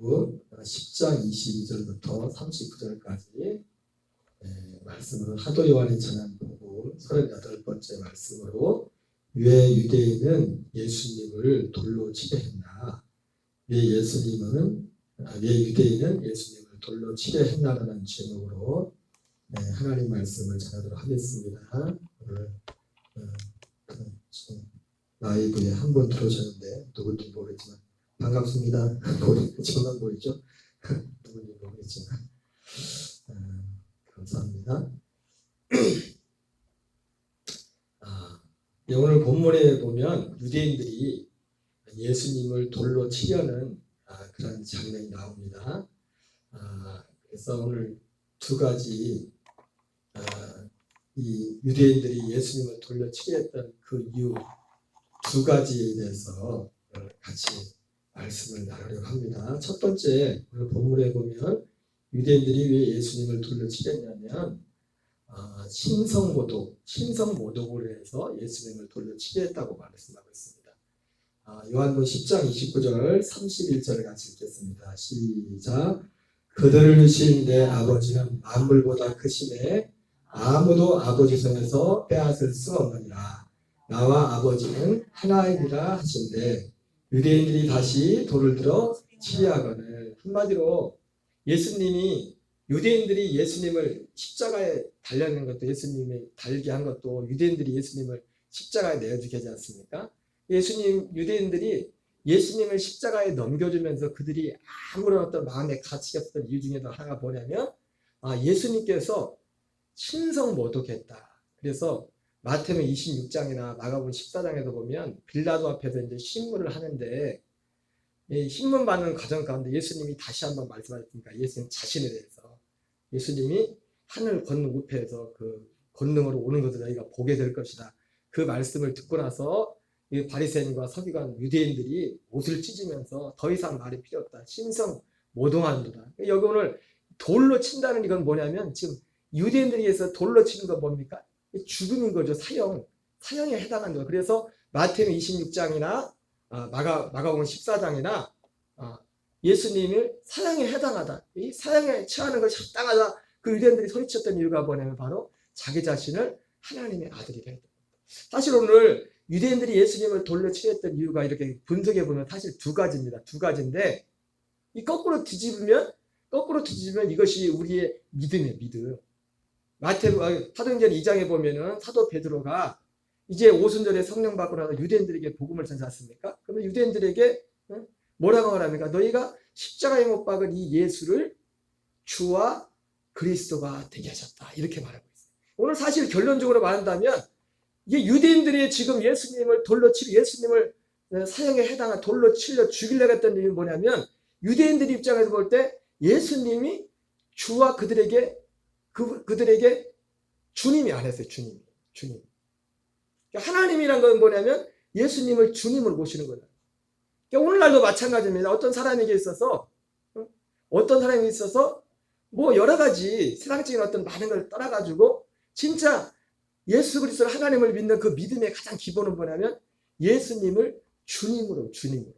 요한복음 10장 22절부터 39절까지 말씀으로 사도 요한이 전한 복음 38번째 말씀으로 왜 유대인은 예수님을 돌로 치려 했나, 왜 유대인은 예수님을 돌로 치려 했나라는 제목으로 하나님 말씀을 전하도록 하겠습니다. 오늘 라이브에 한 번 들어오셨는데 누군지 모르겠지만 반갑습니다. 저만 보이죠? 누군지 모르겠지만 감사합니다. 오늘 본문에 보면 유대인들이 예수님을 돌로 치려는 그런 장면이 나옵니다. 그래서 오늘 두 가지 이 유대인들이 예수님을 돌로 치려 했던 그 이유 두 가지에 대해서 같이 말씀을 나누려고 합니다. 첫 번째, 오늘 본문에 보면 유대인들이 왜 예수님을 돌로 치렸냐면 신성모독을 해서 예수님을 돌로 치렸다고 말씀하고 있습니다. 요한복음 10장 29절 31절을 같이 읽겠습니다. 시작. 그들을 주신 내 아버지는 만물보다 크심에 아무도 아버지 손에서 빼앗을 수 없느니라. 나와 아버지는 하나이니라 하신대 유대인들이 다시 돌을 들어 치리하거늘. 한마디로 유대인들이 예수님을 십자가에 달려는 것도, 예수님이 달게 한 것도 유대인들이 예수님을 십자가에 내어주게 하지 않습니까? 유대인들이 예수님을 십자가에 넘겨주면서 그들이 아무런 어떤 마음에 가치가 없었던 이유 중에 하나가 뭐냐면 예수님께서 신성모독했다. 그래서 마태복음 26장이나 마가복음 14장에도 보면 빌라도 앞에서 이제 신문을 하는데 신문 받는 과정 가운데 예수님이 다시 한번 말씀하셨으니까 예수님 자신에 대해서 예수님이 하늘 건능 우편에서 그 권능으로 오는 것을 너희가 보게 될 것이다. 그 말씀을 듣고 나서 바리새인과 서기관 유대인들이 옷을 찢으면서 더 이상 말이 필요 없다. 신성모독하는도다. 여기 오늘 돌로 친다는 이건 뭐냐면 지금 유대인들에 의해서 돌로 치는 건 뭡니까? 죽음인 거죠. 사형에 해당하는 거예요. 그래서 마태복음 26장이나 마가복음 14장이나 예수님을 사형에 해당하다, 이 사형에 처하는 것이 합당하다, 그 유대인들이 소리쳤던 이유가 뭐냐면 바로 자기 자신을 하나님의 아들이라 했다. 사실 오늘 유대인들이 예수님을 돌로 치렸던 이유가 이렇게 분석해 보면 사실 두 가지입니다. 두 가지인데 이 거꾸로 뒤집으면 이것이 우리의 믿음이에요. 믿음. 사도행전 2장에 보면은 사도 베드로가 이제 오순절에 성령 받고 나서 유대인들에게 복음을 전하지 않습니까? 그러면 유대인들에게 뭐라고 말합니까? 너희가 십자가에 못 박은 이 예수를 주와 그리스도가 되게 하셨다. 이렇게 말하고 있어요. 오늘 사실 결론적으로 말한다면 이게 유대인들이 지금 예수님을 사형에 해당한 돌로 치려 죽이려고 했던 이유는 뭐냐면 유대인들 입장에서 볼 때 예수님이 주와 그들에게 주님이 안 했어요. 주님. 하나님이란 건 뭐냐면 예수님을 주님으로 모시는 거예요. 오늘날도 마찬가지입니다. 어떤 사람에게 있어서 뭐 여러 가지 세상적인 어떤 많은 걸 떠나가지고 진짜 예수 그리스도를 하나님을 믿는 그 믿음의 가장 기본은 뭐냐면 예수님을 주님으로, 주인으로.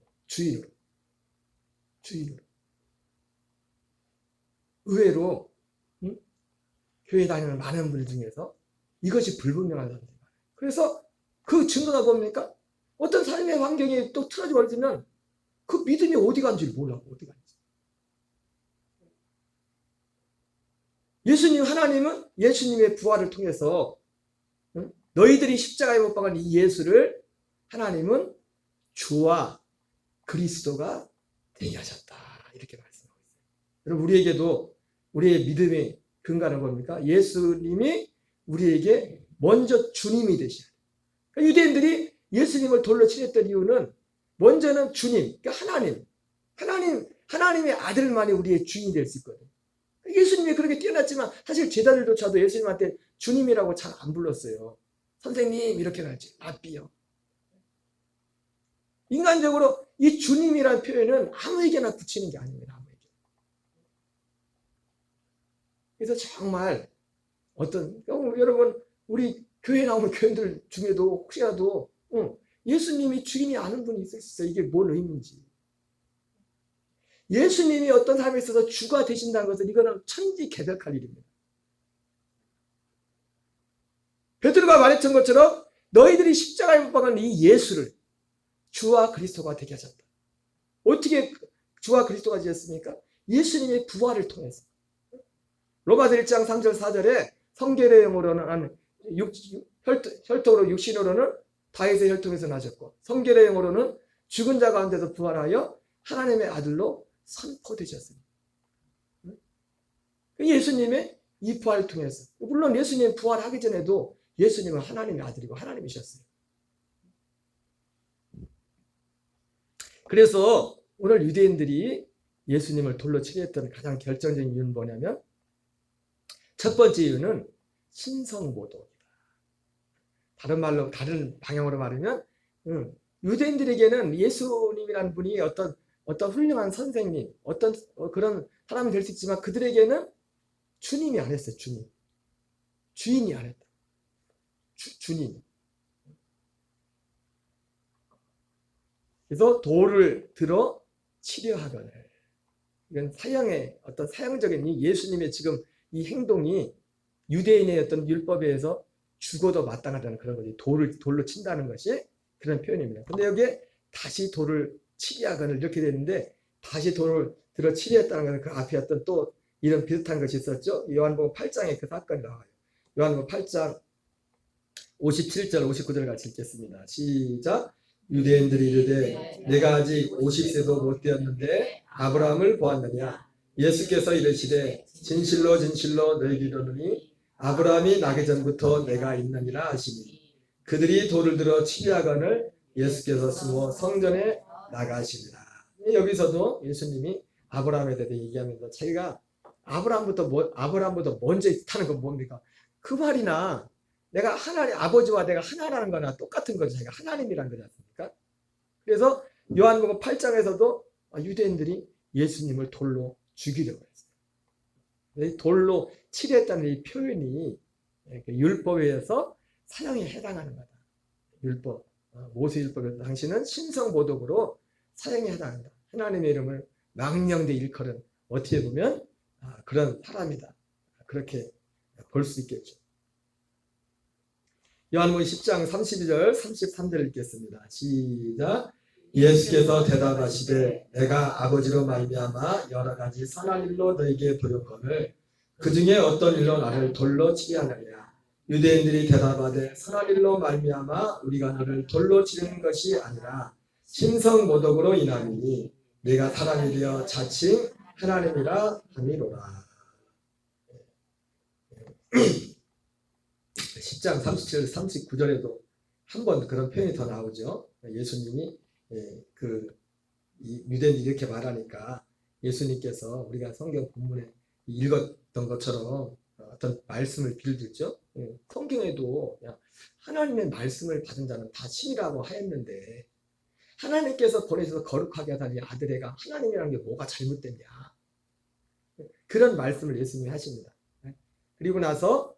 의외로 교회 다니는 많은 분들 중에서 이것이 불분명한 사람들이 많아요. 그래서 그 증거가 뭡니까? 어떤 삶의 환경이 또 틀어져 버리면 그 믿음이 어디 간지를 몰라. 어디 간지. 하나님은 예수님의 부활을 통해서 너희들이 십자가에 못 박은 이 예수를 하나님은 주와 그리스도가 되게 하셨다. 이렇게 말씀하고 있어요. 여러분, 우리에게도 우리의 믿음의 근간은 뭡니까? 예수님이 우리에게 먼저 주님이 되셔야 돼요. 그러니까 유대인들이 예수님을 돌로 치렸던 이유는 먼저는 주님, 그러니까 하나님의 아들만이 우리의 주인이 될 수 있거든요. 예수님이 그렇게 뛰어났지만 사실 제자들조차도 예수님한테 주님이라고 잘 안 불렀어요. 선생님 이렇게 하지, 아삐요. 인간적으로 이 주님이라는 표현은 아무에게나 붙이는 게 아닙니다. 그래서 정말 여러분 우리 교회 나오는 교인들 중에도 혹시라도 예수님이 주인이 아는 분이 있을 수 있어요. 이게 뭔 의미인지. 예수님이 어떤 삶에 있어서 주가 되신다는 것은 이거는 천지개벽할 일입니다. 베드로가 말했던 것처럼 너희들이 십자가에 못 박은 이 예수를 주와 그리스도가 되게 하셨다. 어떻게 주와 그리스도가 되었습니까? 예수님의 부활을 통해서. 로마서 1장 3절 4절에 성결의 영으로는 혈통으로 육신으로는 다윗의 혈통에서 나셨고 성결의 영으로는 죽은 자 가운데서 부활하여 하나님의 아들로 선포되셨습니다. 예수님의 이 부활을 통해서, 물론 예수님 부활하기 전에도 예수님은 하나님의 아들이고 하나님이셨어요. 그래서 오늘 유대인들이 예수님을 돌로 치려했던 가장 결정적인 이유는 뭐냐면 첫 번째 이유는 신성모독이다. 다른 말로, 다른 방향으로 말하면 유대인들에게는 예수님이라는 분이 어떤 훌륭한 선생님, 어떤 그런 사람이 될 수 있지만 그들에게는 주님이 아니었어요. 주인이 아니었다. 주님. 그래서 돌을 들어 치려 하거늘. 이건 사형의 어떤 사형적인 예수님의 지금 이 행동이 유대인의 어떤 율법에 의해서 죽어도 마땅하다는 그런 거지. 돌로 친다는 것이 그런 표현입니다. 근데 여기에 다시 돌을 치려 하거늘 이렇게 되는데 다시 돌을 들어 치려 했다는 것은 그 앞에 어떤 또 이런 비슷한 것이 있었죠. 요한복음 8장에 그 사건이 나와요. 요한복음 8장 57절 59절 같이 읽겠습니다. 시작. 유대인들이 이르되 내가 아직 50세도 못 되었는데 아브라함을 보았느냐. 예수께서 이르시되 진실로 진실로 너희에게 이르노니 아브라함이 나기 전부터 내가 있느니라 하시니 그들이 돌을 들어 치려 하거늘 예수께서 숨어 성전에 나가시니라. 여기서도 예수님이 아브라함에 대해 얘기하면서 자기가 아브라함보다 먼저 있다는 건 뭡니까? 그 말이나 내가 하나님, 아버지와 내가 하나라는 거나 똑같은 거죠. 자기가 하나님이라는 거지 않습니까? 그래서 요한복음 8장에서도 유대인들이 예수님을 돌로 죽이려고 했어요. 돌로 치려했다는 이 표현이 율법에 의해서 사형에 해당하는 거다. 율법, 모세율법에서 당신은 신성모독으로 사형에 해당한다. 하나님의 이름을 망령되 일컬은 어떻게 보면 그런 사람이다. 그렇게 볼 수 있겠죠. 요한복음 10장 32절 33절 읽겠습니다. 시작. 예수께서 대답하시되 내가 아버지로 말미암아 여러 가지 선한 일로 너에게 보였거늘 그 중에 어떤 일로 나를 돌로 치게 하느냐. 유대인들이 대답하되 선한 일로 말미암아 우리가 너를 돌로 치는 것이 아니라 신성모독으로 인함이니 내가 사람이 되어 자칭 하나님이라 함이로라. 10장 37, 39절에도 한 번 그런 표현이 더 나오죠. 예수님이 유대인이 이렇게 말하니까 예수님께서 우리가 성경 본문에 읽었던 것처럼 어떤 말씀을 빌드죠. 성경에도 하나님의 말씀을 받은 자는 다 신이라고 하였는데 하나님께서 보내셔서 거룩하게 하다니 아들애가 하나님이라는 게 뭐가 잘못됐냐. 그런 말씀을 예수님이 하십니다. 그리고 나서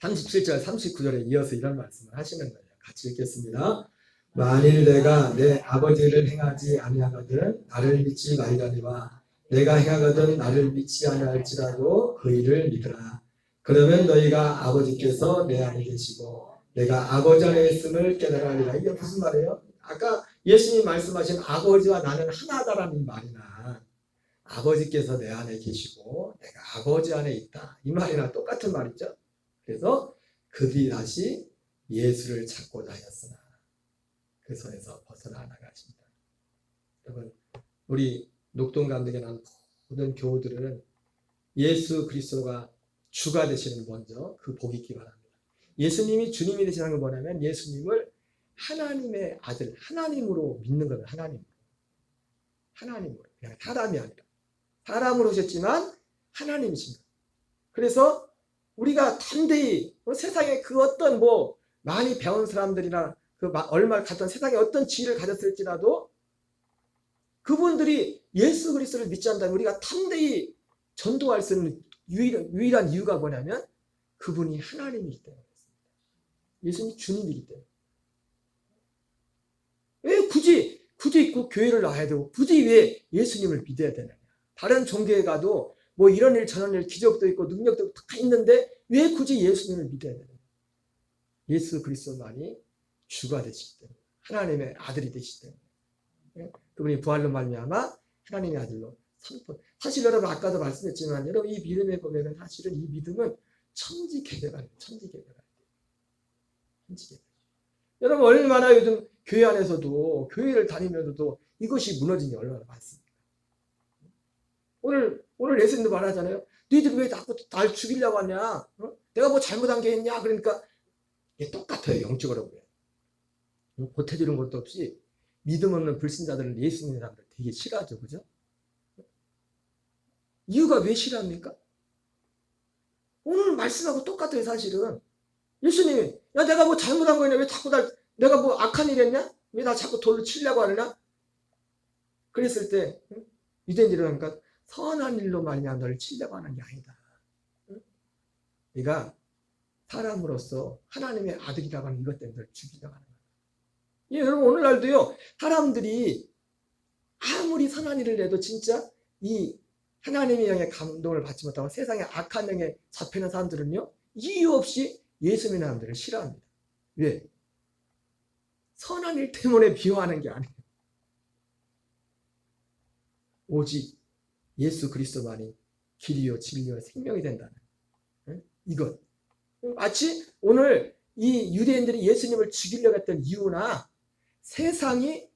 37절 39절에 이어서 이런 말씀을 하시는 거예요. 같이 읽겠습니다. 만일 내가 내 아버지를 행하지 아니하거든 나를 믿지 말려니와 내가 행하거든 나를 믿지 아니할지라도 그 일을 믿으라. 그러면 너희가 아버지께서 내 안에 계시고 내가 아버지 안에 있음을 깨달으리라. 이게 무슨 말이에요? 아까 예수님이 말씀하신 아버지와 나는 하나다라는 이 말이나 아버지께서 내 안에 계시고 내가 아버지 안에 있다. 이 말이나 똑같은 말이죠. 그래서 그들이 다시 예수를 찾고자 하였으나 그 손에서 벗어나 나가십니다. 여러분, 우리 녹동감독에 나온 모든 교우들은 예수 그리스도가 주가 되시는 먼저 그 복이 있기 바랍니다. 예수님이 주님이 되시는 건 뭐냐면 예수님을 하나님의 아들, 하나님으로 믿는 거예요. 하나님으로. 그냥 사람이 아니라. 사람으로 오셨지만 하나님이십니다. 그래서 우리가 담대히 세상에 그 어떤 많이 배운 사람들이나 얼마 갔던 세상에 어떤 지위를 가졌을지라도 그분들이 예수 그리스도를 믿지 않는다면 우리가 담대히 전도할 수 있는 유일한 이유가 뭐냐면 그분이 하나님이기 때문에 그렇습니다. 예수님이 주님이기 때문에. 왜 굳이 굳이 꼭 교회를 나와야 되고 굳이 왜 예수님을 믿어야 되느냐. 다른 종교에 가도 뭐 이런 일 저런 일 기적도 있고 능력도 다 있는데 왜 굳이 예수님을 믿어야 되느냐. 예수 그리스도만이 주가 되시기 때문에 하나님의 아들이 되시기 때문에 그분이 부활로 말미암아 하나님의 아들로 선포. 사실 여러분 아까도 말씀했지만 여러분 이 믿음에 보면은 사실은 이 믿음은 천지개벽이에요. 천지개벽. 여러분 얼마나 요즘 교회 안에서도 교회를 다니면서도 이것이 무너진 게 얼마나 많습니까? 오늘 예수님도 말하잖아요. 너희들 왜 자꾸 날 죽이려고 하냐? 어? 내가 뭐 잘못한 게 있냐? 그러니까 이게 똑같아요. 영적으로 보면. 보태주는 것도 없이 믿음 없는 불신자들은 예수 믿는 사람들 되게 싫어하죠. 그죠? 이유가 왜 싫어합니까? 오늘 말씀하고 똑같아요. 사실은. 예수님이 야 내가 뭐 잘못한 거 있냐? 왜 자꾸 내가 뭐 악한 일 했냐? 왜 나 자꾸 돌로 치려고 하느냐? 그랬을 때 유대인들이 하니까 선한 일로 말미암아 너를 치려고 하는 게 아니다. 네가 사람으로서 하나님의 아들이라고 하는 이것 때문에 너를 죽이려고 하는 거야. 예, 여러분 오늘날도요. 사람들이 아무리 선한 일을 해도 진짜 이 하나님의 영의 감동을 받지 못하고 세상의 악한 영에 잡히는 사람들은요. 이유 없이 예수 믿는 사람들을 싫어합니다. 왜? 선한 일 때문에 비호하는 게 아니에요. 오직 예수 그리스도만이 길이요 진리요 생명이 된다는 이것. 마치 오늘 이 유대인들이 예수님을 죽이려고 했던 이유나 세상이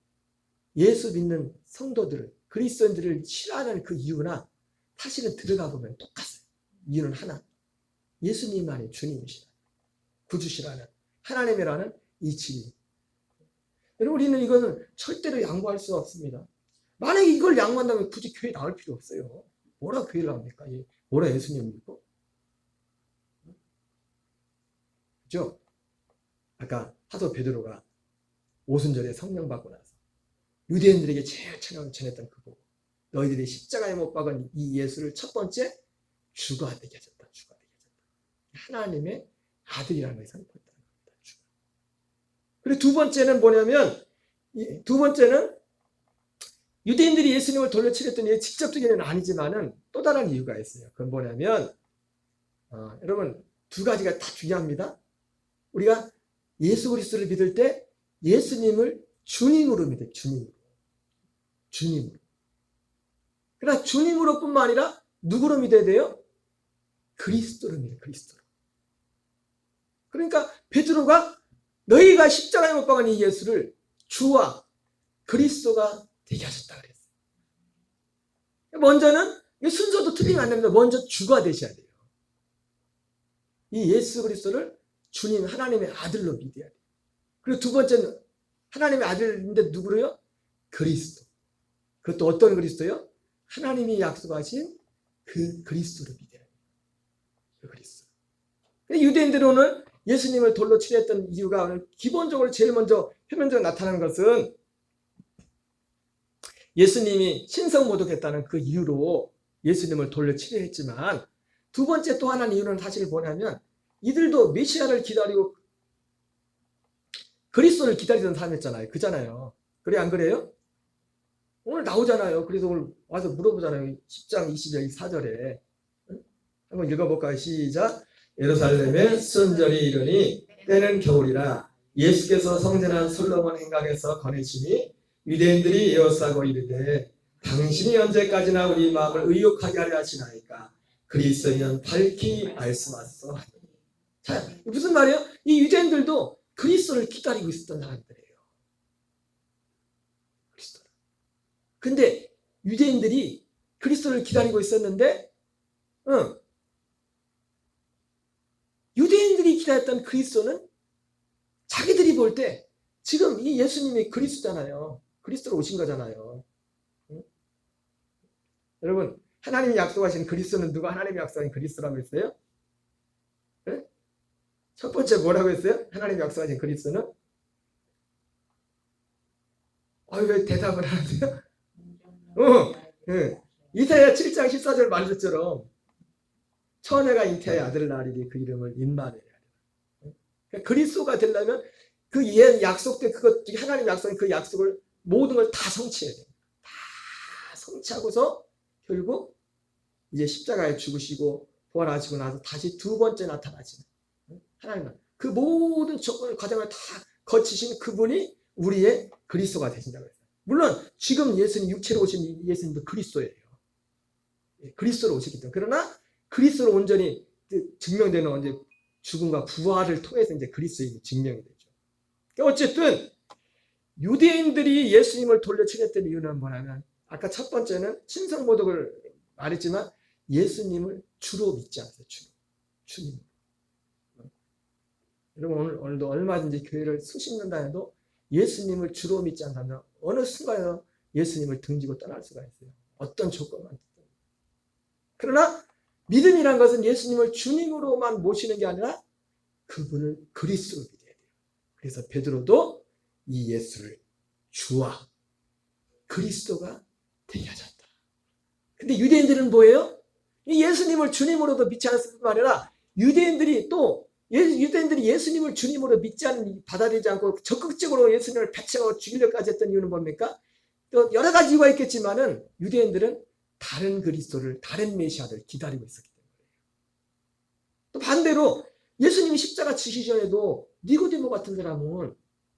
예수 믿는 성도들을 그리스도인들을 싫어하는 그 이유나 사실은 들어가 보면 똑같아요. 이유는 하나. 예수님만이 주님이시라. 구주시라는 하나님이라는 이 진리. 여러분 우리는 이거는 절대로 양보할 수 없습니다. 만약에 이걸 양보한다면 굳이 교회 나올 필요 없어요. 뭐라 교회를 합니까? 뭐라 예수님 믿고? 그죠? 아까 사도 베드로가 오순절에 성령 받고 나서 유대인들에게 제일 처음 전했던 그거. 너희들이 십자가에 못 박은 이 예수를 첫 번째 주가 되게 하셨다. 주가 되게 하셨다. 하나님의 아들이라는 것을 선포했다는 겁니다. 주가. 그리고 두 번째는 뭐냐면 두 번째는 유대인들이 예수님을 돌려치렸던 이 직접적인 일은 아니지만은 또 다른 이유가 있어요. 그건 뭐냐면 여러분 두 가지가 다 중요합니다. 우리가 예수 그리스도를 믿을 때 예수님을 주님으로 믿어요. 주님으로. 그러나 주님으로 뿐만 아니라 누구로 믿어야 돼요? 그리스도로 믿어요. 그리스도로. 그러니까 베드로가 너희가 십자가에 못 박은 이 예수를 주와 그리스도가 되게 하셨다 그랬어요. 먼저는 순서도 틀리면 안 됩니다. 먼저 주가 되셔야 돼요. 이 예수 그리스도를 주님 하나님의 아들로 믿어야 돼요. 그리고 두 번째는 하나님의 아들인데 누구로요? 그리스도. 그것도 어떤 그리스도요? 하나님이 약속하신 그 그리스도를 믿어야 돼요. 그 그리스도. 유대인들은 오늘 예수님을 돌로 치려했던 이유가 오늘 기본적으로 제일 먼저 표면적으로 나타나는 것은 예수님이 신성모독했다는 그 이유로 예수님을 돌로 치려 했지만 두 번째 또 하나의 이유는 사실 뭐냐면 이들도 메시아를 기다리고 그리스도를 기다리던 사람이었잖아요. 그잖아요. 그래 안 그래요? 오늘 나오잖아요. 그래서 오늘 와서 물어보잖아요. 10장 20절 4절에 한번 읽어볼까요? 시작. 예루살렘에 순절이 이르니 때는 겨울이라 예수께서 성전한 솔로몬 행각에서 거내시니 유대인들이 에워싸고 이르되 당신이 언제까지나 우리 마음을 의욕하게 하려 하시나이까 그리스도면 밝히 말씀하소서 하니. 자, 무슨 말이에요? 이 유대인들도 그리스도를 기다리고 있었던 사람들이에요. 그리스도를. 근데 유대인들이 그리스도를 기다리고 있었는데 유대인들이 기다렸던 그리스도는 자기들이 볼 때 지금 이 예수님이 그리스도잖아요. 그리스도로 오신 거잖아요. 여러분 하나님이 약속하신 그리스도는 누가 하나님이 약속하신 그리스도라고 했어요? 첫 번째 뭐라고 했어요? 하나님이 약속하신 그리스도는? 왜 대답을 안 하세요? 이사야 7장 14절 말씀처럼 처녀가 잉태하여 아들을 낳으리니 그 이름을 임마누엘 하리라. 그리스도가 되려면 그 약속된 그것 하나님 약속인 그 약속을 모든 걸 다 성취해야 돼요. 다 성취하고서 결국 이제 십자가에 죽으시고 부활하시고 나서 다시 두 번째 나타나시는 하나님은 그 모든 과정을 다 거치신 그분이 우리의 그리스도가 되신다고 했어요. 물론 지금 예수님 육체로 오신 예수님도 그리스도예요. 그리스도로 오셨기 때문에. 그러나 그리스도로 온전히 증명되는 언제 죽음과 부활을 통해서 이제 그리스도인이 증명이 되죠. 그러니까 어쨌든 유대인들이 예수님을 돌려치렸던 이유는 뭐냐면 아까 첫 번째는 신성모독을 말했지만 예수님을 주로 믿지 않았어요. 주님. 여러분 오늘도 얼마든지 교회를 수십 년 다녀도 예수님을 주로 믿지 않다면 어느 순간에 예수님을 등지고 떠날 수가 있어요. 어떤 조건만. 그러나 믿음이란 것은 예수님을 주님으로만 모시는 게 아니라 그분을 그리스도로 믿어야 돼요. 그래서 베드로도 이 예수를 주와 그리스도가 되게 하셨다. 근데 유대인들은 뭐예요? 이 예수님을 주님으로도 믿지 않았을 뿐만 아니라 유대인들이 예수님을 주님으로 받아들이지 않고 적극적으로 예수님을 배척하고 죽이려까지 했던 이유는 뭡니까? 또 여러 가지 이유가 있겠지만은 유대인들은 다른 그리스도를, 다른 메시아를 기다리고 있었기 때문에. 또 반대로 예수님이 십자가 지시기 전에도 니고디모 같은 사람은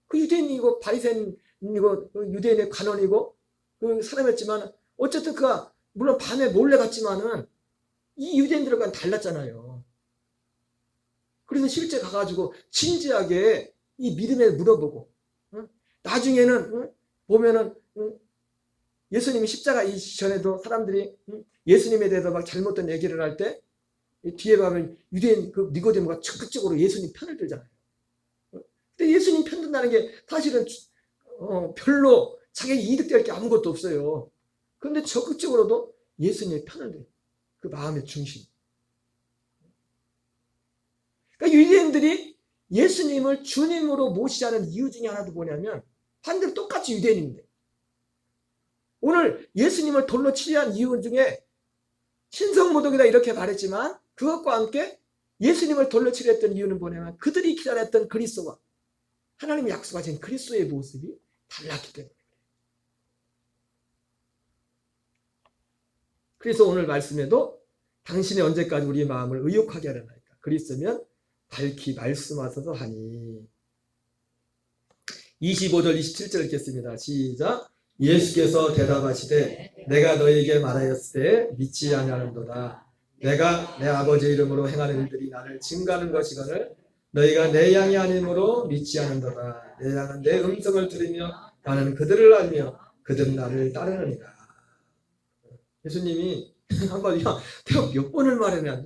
그 유대인이고 바리새인이고 유대인의 관원이고 그 사람이었지만 어쨌든 그가 물론 밤에 몰래 갔지만은 이 유대인들과는 달랐잖아요. 그래서 실제 가가지고 진지하게 이 믿음에 물어보고 나중에는 보면은 예수님이 십자가 이전에도 사람들이 예수님에 대해서 막 잘못된 얘기를 할 때 뒤에 가면 유대인 그 니고데모가 적극적으로 예수님 편을 들잖아요. 근데 예수님 편 든다는 게 사실은 별로 자기에게 이득될 게 아무것도 없어요. 그런데 적극적으로도 예수님의 편을 들어요. 그 마음의 중심. 그러니까 유대인들이 예수님을 주님으로 모시자는 이유 중에 하나도 뭐냐면 반대로 똑같이 유대인인데 오늘 예수님을 돌로 치려한 이유 중에 신성모독이다 이렇게 말했지만 그것과 함께 예수님을 돌로 치려 했던 이유는 뭐냐면 그들이 기다렸던 그리스도와 하나님이 약속하신 그리스도의 모습이 달랐기 때문에 그래서 오늘 말씀에도 당신이 언제까지 우리의 마음을 의욕하게 하려나이까 그리스도면 밝히 말씀하소서 하니 25절 27절 읽겠습니다. 시작. 예수께서 대답하시되 내가 너희에게 말하였을 때 믿지 아니하는도다. 내가 내 아버지 이름으로 행하는 일들이 나를 증거하는 것이거늘 너희가 내 양이 아니므로 믿지 않는도다. 내 양은 내 음성을 들으며 나는 그들을 알며 그들은 나를 따르느니라. 예수님이 한번 내가 몇 번을 말하냐.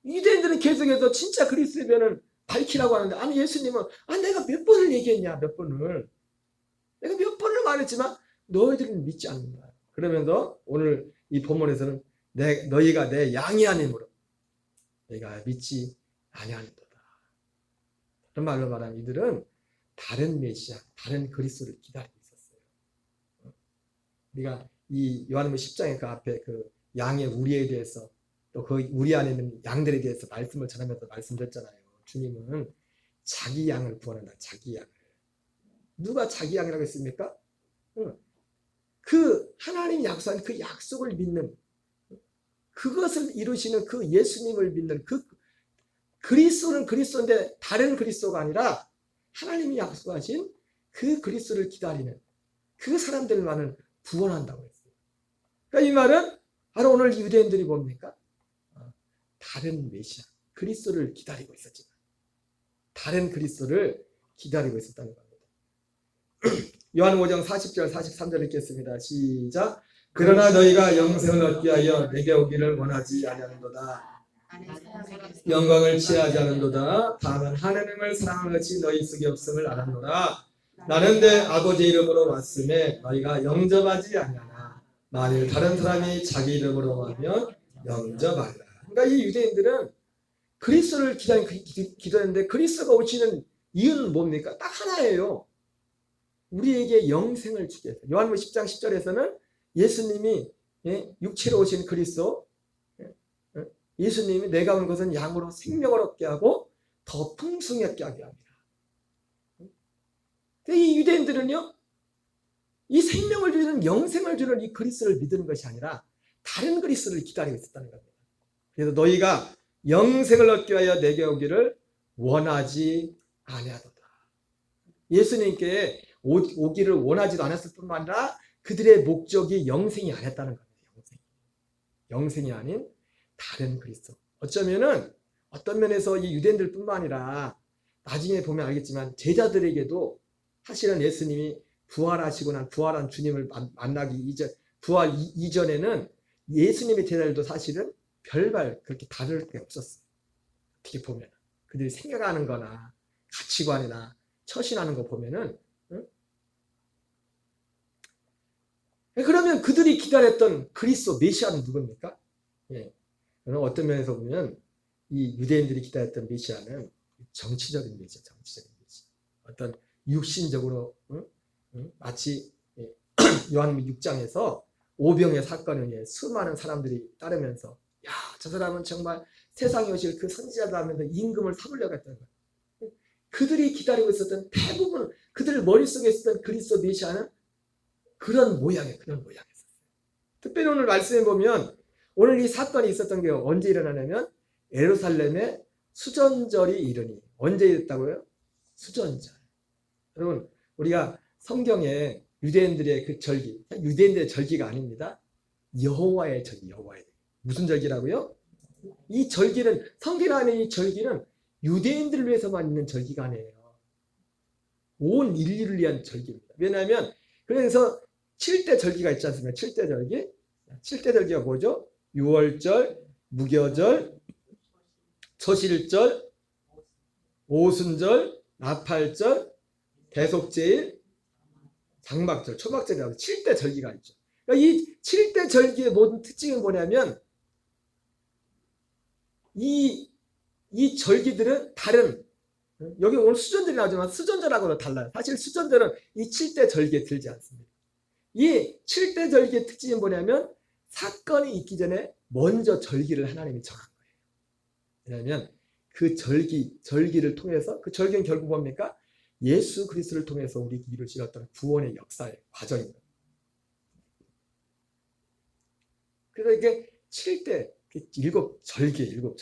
유대인들은 계속해서 진짜 그리스도면은 밝히라고 하는데 아니 예수님은 내가 몇 번을 얘기했냐 몇 번을 내가 몇 번을 말했지만 너희들은 믿지 않는다. 그러면서 오늘 이 본문에서는 너희가 내 양이 아니므로 내가 믿지 아니하는도다. 그런 말로 말하면 이들은 다른 메시아, 다른 그리스도를 기다리고 있었어요. 우리가 이 요한복음 10장의 그 앞에 그 양의 우리에 대해서 또 그 우리 안에 있는 양들에 대해서 말씀을 전하면서 말씀드렸잖아요. 주님은 자기 양을 구원한다. 자기 양을. 누가 자기 양이라고 했습니까? 그 하나님이 약속한 그 약속을 믿는 그것을 이루시는 그 예수님을 믿는 그 그리스도는 그리스도인데 다른 그리스도가 아니라 하나님이 약속하신 그 그리스도를 기다리는 그 사람들만은 구원한다고 했어요. 그러니까 이 말은 바로 오늘 유대인들이 뭡니까? 다른 메시아 그리스도를 기다리고 있었지만 다른 그리스도를 기다리고 있었다는 겁니다. 요한 5장 40절 43절 읽겠습니다. 시작. 그러나 너희가 영생을 얻기 위하여 내게 오기를 원하지 아니하는도다. 영광을 취하지 않는도다. 다만 하나님을 사랑하는 것이 너희 속에 없음을 알았노라. 나는 내 아버지 이름으로 왔음에 너희가 영접하지 아니하나 만일 다른 사람이 자기 이름으로 하면 영접하리라. 그러니까 이 유대인들은 그리스도를 기도했는데 그리스도가 오시는 이유는 뭡니까? 딱 하나예요. 우리에게 영생을 주게 해서 요한복음 10장 10절에서는 예수님이 육체로 오신 그리스도 예수님이 내가 온 것은 양으로 생명을 얻게 하고 더 풍성하게 하게 합니다. 이 유대인들은요, 이 생명을 주는, 영생을 주는 이 그리스도를 믿는 것이 아니라 다른 그리스도를 기다리고 있었다는 겁니다. 그래서 너희가 영생을 얻기 위하여 내게 오기를 원하지 아니하도다. 예수님께 오기를 원하지도 않았을 뿐만 아니라 그들의 목적이 영생이 아니었다는 겁니다. 영생이 아닌 다른 그리스도. 어쩌면은 어떤 면에서 이 유대인들뿐만 아니라 나중에 보면 알겠지만 제자들에게도 사실은 예수님이 부활하시고 난 부활한 주님을 만나기 이전, 부활 이전에는 예수님의 제자들도 사실은 별반 그렇게 다를 게 없었어요. 어떻게 보면 그들이 생각하는 거나 가치관이나 처신하는 거 보면은, 응? 그러면 그들이 기다렸던 그리스도 메시아는 누굽니까? 예. 어떤 면에서 보면 이 유대인들이 기다렸던 메시아는 정치적인 메시아, 정치적인 메시아. 어떤 육신적으로, 마치 요한복음 6장에서 오병의 사건에 의해 수많은 사람들이 따르면서, 야, 저 사람은 정말 세상에 오실 그 선지자다 하면서 임금을 삼으려고 했던 거예요. 그들이 기다리고 있었던 대부분 그들 머릿속에 있었던 그리스도 메시아는 그런 모양이에요. 특별히 오늘 말씀해 보면 오늘 이 사건이 있었던 게 언제 일어나냐면 예루살렘의 수전절이 이르니. 언제 일어났다고요? 수전절. 여러분, 우리가 성경에 유대인들의 그 절기, 유대인들의 절기가 아닙니다. 여호와의 절기, 여호와의 절기. 무슨 절기라고요? 이 절기는, 성경 안에 이 절기는 유대인들을 위해서만 있는 절기가 아니에요. 온 인류를 위한 절기입니다. 왜냐하면 그래서 7대 절기가 있지 않습니까? 7대 절기. 7대 절기가 뭐죠? 유월절, 무교절, 초실절, 오순절, 나팔절, 대속제일, 장막절, 초막절이라고 7대 절기가 있죠. 그러니까 이 7대 절기의 모든 특징은 뭐냐면 이 절기들은 다른, 여기 오늘 수전절이 나오지만 수전절하고는 달라요. 사실 수전절은 이 7대 절기에 들지 않습니다. 이 7대 절기의 특징이 뭐냐면 사건이 있기 전에 먼저 절기를 하나님이 정한 거예요. 왜냐하면 그 절기를 통해서, 그 절기는 결국 뭡니까? 예수 그리스도를 통해서 우리 이루어졌던 구원의 역사의 과정입니다. 그래서 이게 7대, 7절기.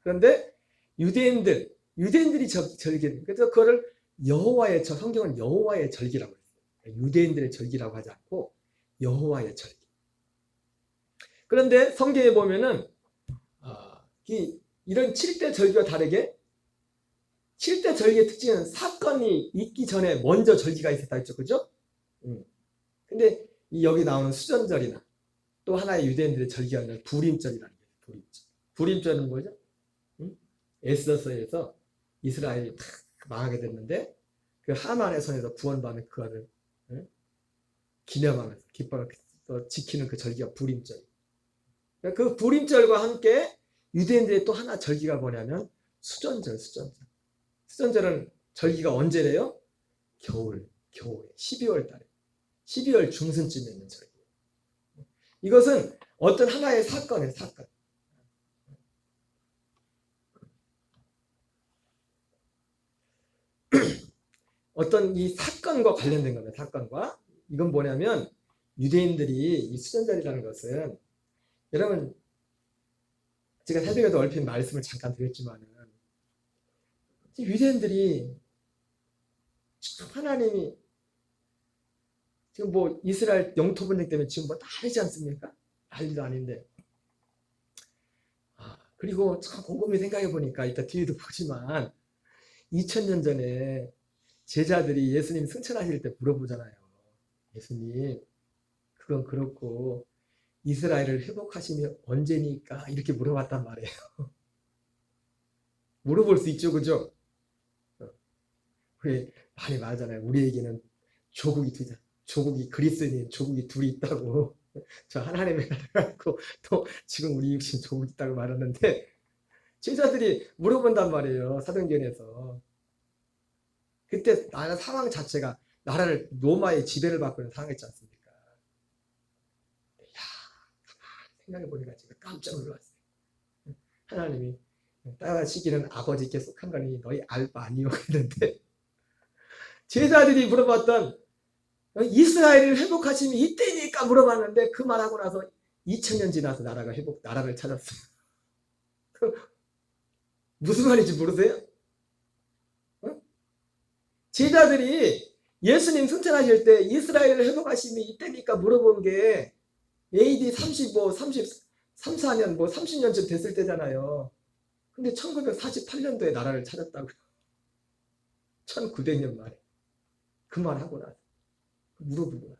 그런데 유대인들이 절기를, 그래서 그거를 여호와의, 성경은 여호와의 절기라고 했어요. 유대인들의 절기라고 하지 않고 여호와의 절기. 그런데 성경에 보면은 이런 7대 절기와 다르게 7대 절기의 특징은 사건이 있기 전에 먼저 절기가 있었다 했죠. 그죠? 근데 여기 나오는 수전절이나 또 하나의 유대인들의 절기가 아니라 부림절이라는 거예요. 부림절은 뭐죠? 에스더서에서 이스라엘이 다 망하게 됐는데 그 하만의 손에서 구원받는 그거를 기념하면서 기뻐하면서 지키는 그 절기가 부림절. 그 부림절과 함께 유대인들의 또 하나 절기가 뭐냐면 수전절. 수전절은 절기가 언제래요? 겨울에 12월 달에 12월 중순쯤에 있는 절기. 이것은 어떤 하나의 사건이에요. 사건. 어떤 이 사건과 관련된 겁니다. 사건과. 이건 뭐냐면 유대인들이 이 수전절이라는 것은, 여러분 제가 새벽에도 얼핏 말씀을 잠깐 드렸지만은 유대인들이 하나님이 지금 뭐 이스라엘 영토 분쟁 때문에 지금 뭐 난리지 않습니까? 난리도 아닌데. 그리고 참 곰곰이 생각해 보니까 이따 뒤에도 보지만 2000년 전에 제자들이 예수님 승천하실 때 물어보잖아요. 예수님, 그건 그렇고 이스라엘을 회복하시면 언제니까? 이렇게 물어봤단 말이에요. 물어볼 수 있죠, 그죠? 우리 많이 말하잖아요. 우리에게는 조국이 그리스도인 조국이 둘이 있다고. 저 하나님의 나라가 있고 또 지금 우리 육신 조국이 있다고 말하는데 제자들이 물어본단 말이에요. 사도행전에서. 그때 나라 상황 자체가 나라를 로마의 지배를 받고 있는 상황이지 않습니까? 야, 생각해 보니까 제가 깜짝 놀랐어요. 하나님이 따라시기는 아버지께 속한 거니 너희 알 바 아니오 했는데 제자들이 물어봤던 이스라엘을 회복하심이 이때니까 물어봤는데 그 말하고 나서 2000년 지나서 나라를 찾았어요. 무슨 말인지 모르세요? 제자들이 예수님 승천하실 때 이스라엘을 회복하심이 이때니까 물어본 게 AD 35, 34년, 30년쯤 됐을 때잖아요. 근데 1948년도에 나라를 찾았다고요. 1900년 만에. 그 말 하고 나서. 물어보고.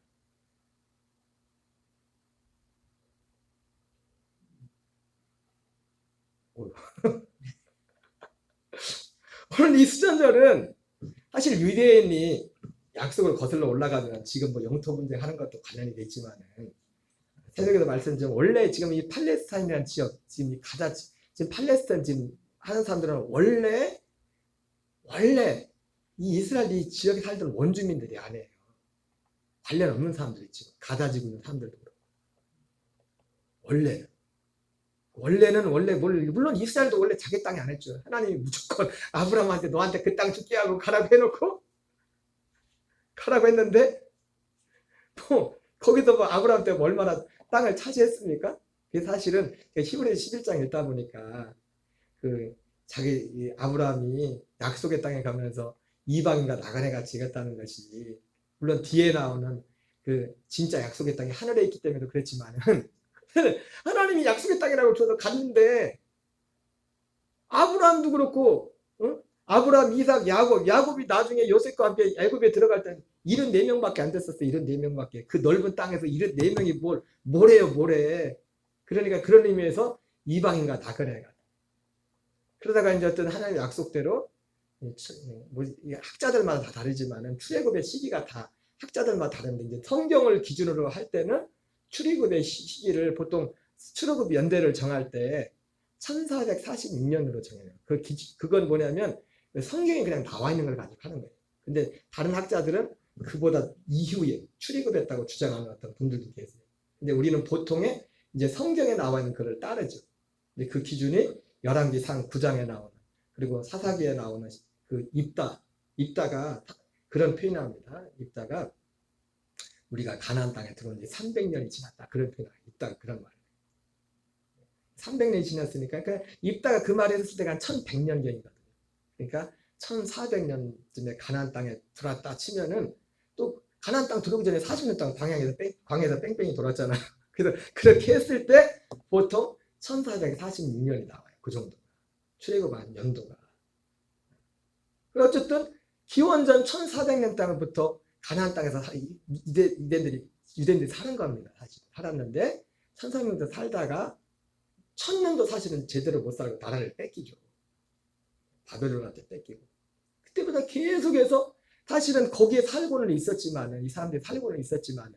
오늘 이 수전절은 사실 유대인이 약속을 거슬러 올라가면 지금 영토 분쟁 하는 것도 관련이 되지만은 새벽에도 말씀드린 원래 지금 이 팔레스타인이라는 지역 지금 지금 팔레스타인 지금 하는 사람들은 원래 이 이스라엘 이 지역에 살던 원주민들이 아니에요. 관련 없는 사람들이 지금 가다 지고 있는 사람들도 그렇고 원래는 물론 이스라엘도 원래 자기 땅이 안 했죠. 하나님이 무조건 아브라함한테 너한테 그 땅 줄게 하고 가라고 해놓고 가라고 했는데 또 거기서 아브라함 때문에 얼마나 땅을 차지했습니까? 그게 사실은 히브리서 11장 읽다 보니까 자기 아브라함이 약속의 땅에 가면서 이방인과 나그네가 지겠다는 것이 물론 뒤에 나오는 진짜 약속의 땅이 하늘에 있기 때문에도 그렇지만은 하나님이 약속의 땅이라고 줘서 갔는데 아브라함도 그렇고 아브라함, 이삭, 야곱이 나중에 요셉과 함께 애굽에 들어갈 때 74명밖에 안 됐었어요. 74명밖에. 그 넓은 땅에서 74명이 뭐래요. 그러니까 그런 의미에서 이방인과 나그네가. 그러다가 이제 어떤 하나님의 약속대로 학자들마다 다 다르지만은 출애굽의 시기가 다 학자들마다 다른데 이제 성경을 기준으로 할 때는 출애굽의 시기를 보통 출애굽 연대를 정할 때 1446년으로 정해요. 그건 뭐냐면 성경에 그냥 나와 있는 걸 가지고 하는 거예요. 근데 다른 학자들은 그보다 이후에 출애굽했다고 주장하는 어떤 분들도 계세요. 근데 우리는 보통에 이제 성경에 나와 있는 글을 따르죠. 근데 그 기준이 열왕기상 9장에 나오는 그리고 사사기에 나오는 입다가 그런 표현이 나옵니다. 입다가 우리가 가나안 땅에 들어온 지 300년이 지났다. 그런 표현이 입다가 그런 말. 300년이 지났으니까 그러니까 입다가 그 말을 했을 때가 한 1100년경이거든요. 그러니까 1400년쯤에 가나안 땅에 들어왔다 치면은 또 가나안 땅 들어오기 전에 40년 동안 광야에서 뺑뺑이 돌았잖아요. 그래서 그렇게 했을 때 보통 1446년이 나와요. 그 정도. 출애굽한 연도가. 어쨌든 기원전 1400년 땅부터 가나안 땅에서 유대인들이 사는 겁니다. 사실 살았는데 1300년도 살다가 1000년도 사실은 제대로 못 살고 나라를 뺏기죠. 바벨론한테 뺏기고. 그때보다 계속해서 사실은 거기에 살고는 있었지만은 이 사람들이 살고는 있었지만은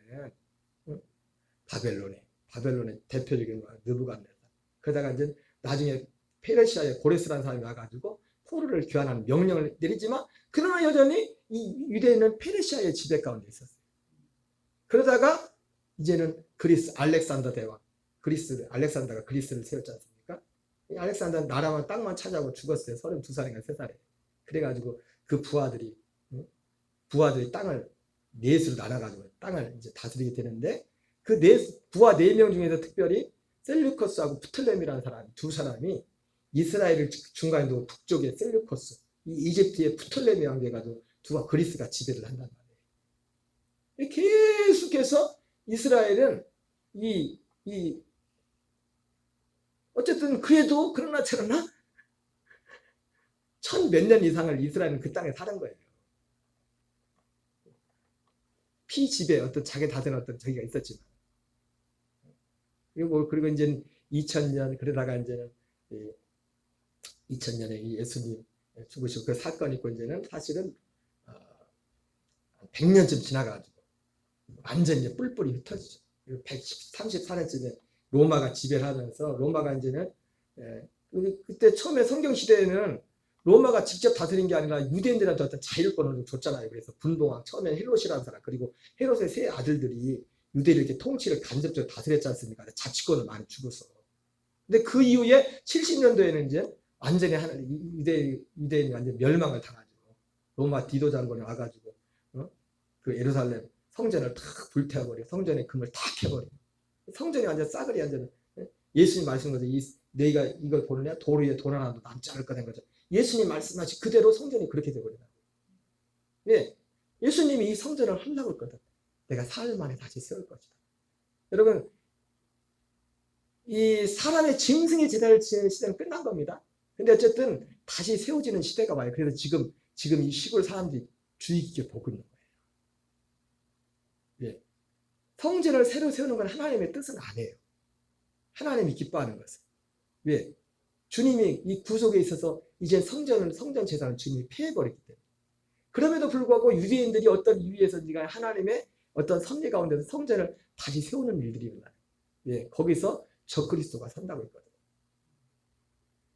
바벨론의 대표적인 느부갓네살. 그러다가 이제 나중에 페르시아의 고레스라는 사람이 와가지고 포로를 교환하는 명령을 내리지만 그러나 여전히 이 유대인은 페르시아의 지배 가운데 있었어요. 그러다가 이제는 그리스 알렉산더 대왕 알렉산더가 그리스를 세웠지 않습니까? 이 알렉산더는 나라만 땅만 차지하고 죽었어요. 32살인가 3살에. 그래가지고 그 부하들이 땅을 넷으로 나눠가지고 땅을 이제 다스리게 되는데 그 부하 4명 중에서 특별히 셀루커스하고 프톨레미라는 두 사람이 이스라엘을 중간에 두고 북쪽에 셀루커스, 이집트의 프톨레미 왕계가지고 그리스가 지배를 한단 말이에요. 계속해서 이스라엘은 어쨌든 그래도 그러나 저러나 1000몇 년 이상을 이스라엘은 그 땅에 사는 거예요. 피지배 어떤 자기 다스리는 어떤 저기가 있었지만 그리고 이제 2000년 그러다가 이제는 2000년에 예수님 죽으시고 그 사건이 있고 이제는 사실은 100년쯤 지나가지고 완전 이제 뿔뿔이 흩어지죠. 134년쯤에 로마가 지배를 하면서 로마가 이제는 그때 처음에 성경 시대에는 로마가 직접 다스린 게 아니라 유대인들한테 어떤 자율권을 줬잖아요. 그래서 분봉왕 처음에 헬롯이라는 사람 그리고 헬롯의 세 아들들이 유대인을 이렇게 통치를 간접적으로 다스렸지 않습니까? 자치권을 많이 주고서. 근데 그 이후에 70년도에는 이제 완전히 유대인이 완전 멸망을 당하죠. 로마 디도 장군이 와가지고 그 예루살렘 성전을 탁 불태워버려. 성전의 금을 탁 해버려. 성전이 완전 싸그리 완전. 예수님 말씀하신 거죠. 내가 이걸 보느냐 돌 위에 돌 하나도 남지 않을 거된 거죠. 예수님 말씀하신 그대로 성전이 그렇게 되버린다. 예, 예수님이 이 성전을 하려고 했거든. 내가 사흘 만에 다시 세울 것이다. 여러분, 이 사람의 짐승의 제단을 지는 시대는 끝난 겁니다. 근데 어쨌든 다시 세워지는 시대가 와요. 그래서 지금 이 시골 사람들이 주의 깊게 보고 있는 거예요. 예. 성전을 새로 세우는 건 하나님의 뜻은 아니에요. 하나님이 기뻐하는 것은. 왜? 주님이 이 구속에 있어서 이제 성전 제사는 주님이 폐해버렸기 때문에. 그럼에도 불구하고 유대인들이 어떤 이유에서인가 하나님의 어떤 섭리 가운데서 성전을 다시 세우는 일들이 일어나요. 예, 거기서 적그리스도가 선다고 했거든요.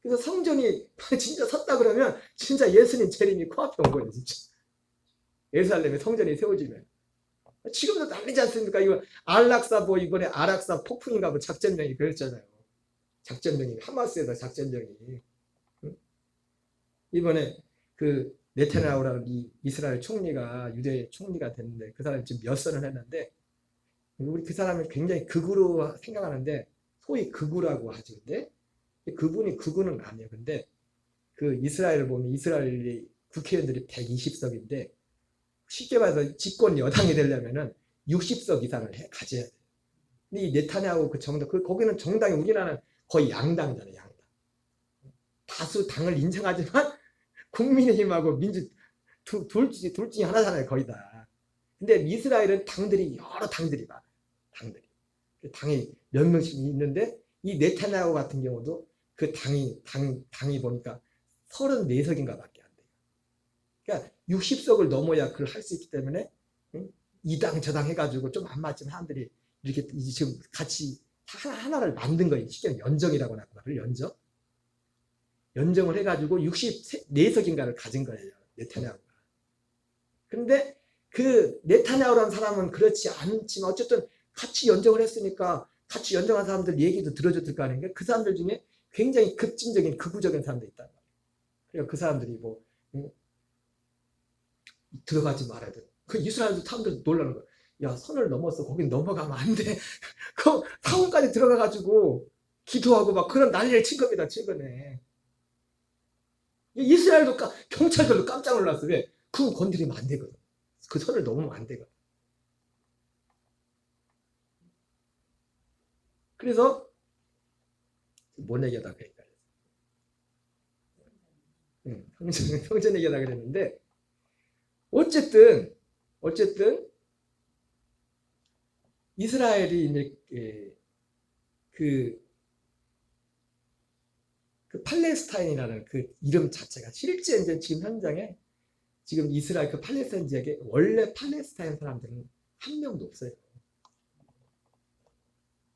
그래서 성전이 진짜 섰다 그러면 진짜 예수님 재림이 코앞에 온 거예요, 진짜. 예루살렘에 성전이 세워지면. 지금도 난리지 않습니까? 이거 안락사 이번에 아락사 폭풍인가 작전명이 그랬잖아요. 작전명이 하마스에서 작전명이. 응? 이번에 그 네타냐후라는 이 이스라엘 총리가 유대 총리가 됐는데 그 사람이 지금 몇 선을 했는데 우리 그 사람을 굉장히 극우로 생각하는데 소위 극우라고 하죠. 근데 그분이 극우는 아니에요. 근데 그 이스라엘을 보면 이스라엘 국회의원들이 120석인데 쉽게 말해서 집권 여당이 되려면은 60석 이상을 가져야 돼요. 근데 이 네타냐후 그 정당, 거기는 정당이 우리나라는 거의 양당이잖아요, 양당. 다수 당을 인정하지만 국민의힘하고 민주 둘 중에 하나잖아요, 거의 다. 근데 이스라엘은 당들이 여러 당들이 많아요, 당들이. 당이 몇 명씩 있는데 이 네타냐후 같은 경우도 그 당이 보니까 34석인가 밖에 안 돼요. 그러니까 60석을 넘어야 그걸 할 수 있기 때문에 이 당 저 당 해가지고 좀 안 맞지만 사람들이 이렇게 지금 같이 하나를 만든 거예요. 쉽게 연정이라고 하는 말을 연정을 해가지고 64석인가를 가진 거예요. 네타냐후가. 그런데 그 네타냐후라는 사람은 그렇지 않지만 어쨌든 같이 연정을 했으니까 같이 연정한 사람들 얘기도 들어줬을 거 아닌가. 그 사람들 중에 굉장히 급진적인 극우적인 사람들이 있단 말이에요. 그러니까 그 사람들이 들어가지 말아야 돼. 그 이스라엘 사람들 놀라는 거야. 야, 선을 넘어서 거긴 넘어가면 안 돼. 그 상원까지 들어가가지고 기도하고 막 그런 난리를 친 겁니다, 최근에. 이스라엘도 경찰들도 깜짝 놀랐어. 왜? 그거 건드리면 안 되거든. 그 선을 넘으면 안 되거든. 그래서 뭔 얘기하다 그랬다. 성전 얘기하다 그랬는데 어쨌든 이스라엘이 이제 그 팔레스타인이라는 그 이름 자체가 실제 이제 지금 현장에 지금 이스라엘 그 팔레스타인 지역에 원래 팔레스타인 사람들은 한 명도 없어요.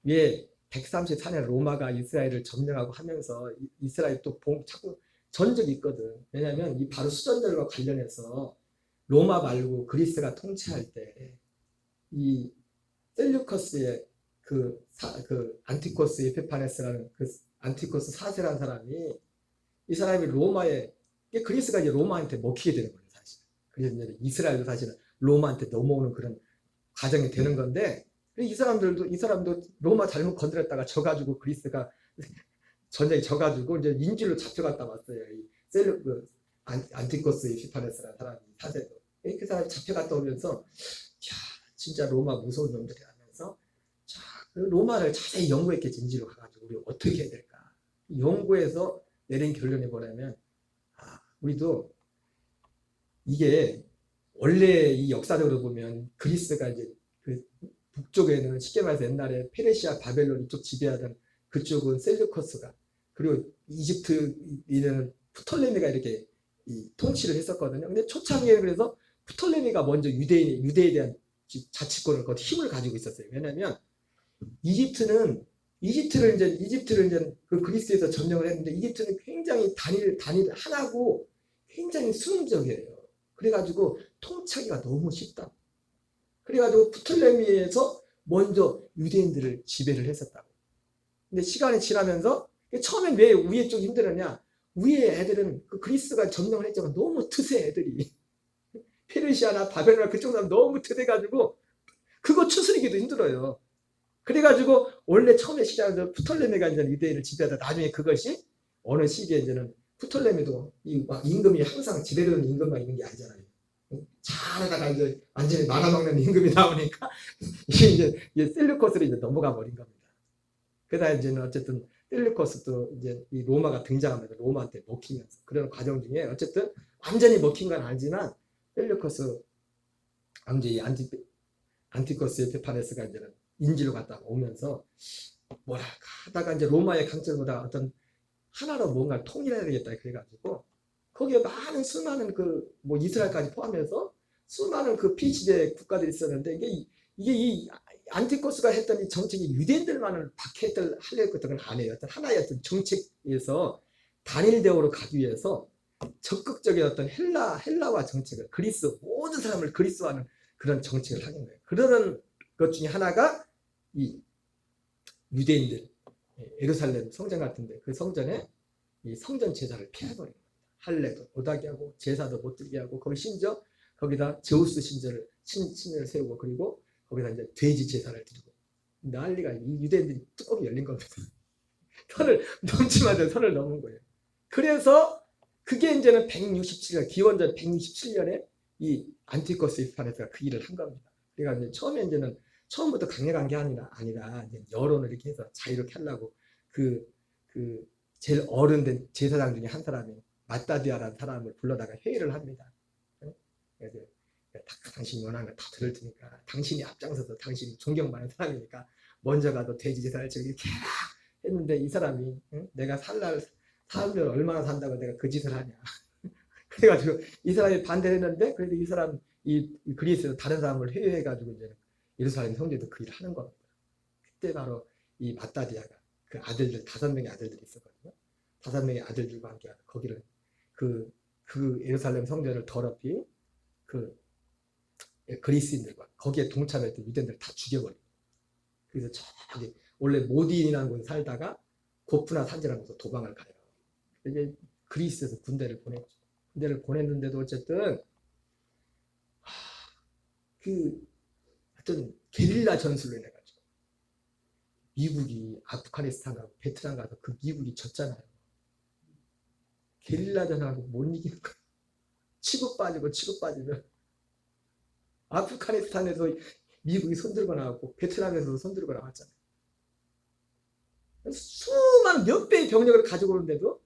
왜 134년 로마가 이스라엘을 점령하고 하면서 이스라엘 또 자꾸 전적이 있거든. 왜냐하면 이 바로 수전절과 관련해서 로마 말고 그리스가 통치할 때 이 셀류커스의 그 안티코스 에피파네스라는 그 안티코스 4세라는 사람이 이 사람이 그리스가 이제 로마한테 먹히게 되는 거예요, 사실. 그래서 이제 이스라엘도 사실은 로마한테 넘어오는 그런 과정이 되는 건데 이 사람도 로마 잘못 건드렸다가 져가지고 그리스가 전쟁이 져가지고 이제 인질로 잡혀갔다 왔어요. 안티코스 에피파네스라는 사람이 4세도. 그 사람이 잡혀갔다 오면서 진짜 로마 무서운 놈들이 하면서 그 로마를 자세히 연구했겠지. 인지로 가가지고 우리 어떻게 해야 될까. 연구해서 내린 결론이 뭐냐면 우리도 이게 원래 이 역사적으로 보면 그리스가 이제 그 북쪽에는 쉽게 말해서 옛날에 페르시아, 바벨론 이쪽 지배하던 그쪽은 셀류커스가 그리고 이집트에는 프톨레미가 이렇게 통치를 했었거든요. 근데 초창기에 그래서 프톨레미가 먼저 유대에 대한 자치권을 힘을 가지고 있었어요. 왜냐하면 이집트를 이제 그 그리스에서 점령을 했는데 이집트는 굉장히 단일 하나고 굉장히 수능적이에요. 그래가지고 통치하기가 너무 쉽다. 그래가지고 프톨레미에서 먼저 유대인들을 지배를 했었다고. 근데 시간이 지나면서 처음엔 왜 위에 쪽이 힘들었냐? 위에 애들은 그 그리스가 점령을 했지만 너무 트세 애들이. 페르시아나 바벨로나 그쪽 사람 너무 드대가지고 그거 추스리기도 힘들어요. 그래가지고 원래 처음에 시작한 프톨레미가 이제 유대인을 지배하다 나중에 그것이 어느 시기에 이제는 프톨레미도 임금이 항상 지배되는 임금만 있는 게 아니잖아요. 잘하다가 이제 완전히 말아먹는 임금이 나오니까 이제 셀루커스로 이제 넘어가 버린 겁니다. 그러다 이제는 어쨌든 셀루커스도 이제 이 로마가 등장하면서 로마한테 먹히면서 그런 과정 중에 어쨌든 완전히 먹힌 건 아니지만 셀루커스 왕제 이 안티코스 에피파네스가 이제는 인지로 갔다 오면서 뭐랄까 하다가 이제 로마의 강점보다 어떤 하나로 뭔가를 통일해야 되겠다 그래가지고 거기에 많은 수많은 그 뭐 이스라엘까지 포함해서 수많은 그 피지배 국가들이 있었는데 이게 이 안티코스가 했던 이 정책이 유대인들만을 박해를 하려고 했던 건 아니에요. 어떤 하나의 어떤 정책에서 단일 대우로 가기 위해서 적극적인 어떤 헬라와 정책을 그리스 모든 사람을 그리스화하는 그런 정책을 하는 거예요. 그러는 것 중에 하나가 이 유대인들 예루살렘 성전 같은데 그 성전에 이 성전 제사를 피해버린 겁니다. 할례도 못하게 하고 제사도 못 드리게 하고 거기 심지어 거기다 제우스 신을 세우고 그리고 거기다 이제 돼지 제사를 드리고 난리가 이 유대인들이 뚜껑이 열린 겁니다. 선을 넘치마자 선을 넘은 거예요. 그래서 그게 이제는 167년 기원전 167년에 이 안티코스 에피파네스가 그 일을 한 겁니다. 그러니까 이제 처음부터 강력한 게 아니라 이제 여론을 이렇게 해서 자유롭게 하려고 그 제일 어른된 제사장 중에 한 사람이 마따디아라는 사람을 불러다가 회의를 합니다. 그래서 당신이 원하는 거 다 들을 테니까 당신이 앞장서서 당신이 존경받는 사람이니까 먼저 가서 돼지 제사를 지금 이렇게 했는데 이 사람이 내가 살면 얼마나 산다고 내가 그 짓을 하냐. 그래가지고 이 사람이 반대를 했는데 그래도 이 사람 이 그리스에서 다른 사람을 회유해가지고 이제 예루살렘 성전에도 그 일을 하는 겁니다. 그때 바로 이 마따디아가 그 아들들 5명의 아들들이 있었거든요. 5명의 아들들과 함께 거기를 그 예루살렘 성전을 더럽히 그 그리스인들과 거기에 동참했던 유대인들 다 죽여버려요. 그래서 저기 원래 모딘이라는 곳에 살다가 고프나 산지라는 곳으로 도망을 가요. 이제 그리스에서 군대를 보냈죠. 군대를 보냈는데도 어쨌든 그 어떤 게릴라 전술로 인해 가지고 미국이 아프가니스탄하고 베트남 가서 그 미국이 졌잖아요. 게릴라 전하고 못 이기는 거예요. 치고 빠지면 아프가니스탄에서 미국이 손들고 나왔고 베트남에서도 손들고 나왔잖아요. 수많은 몇 배의 병력을 가지고 오는데도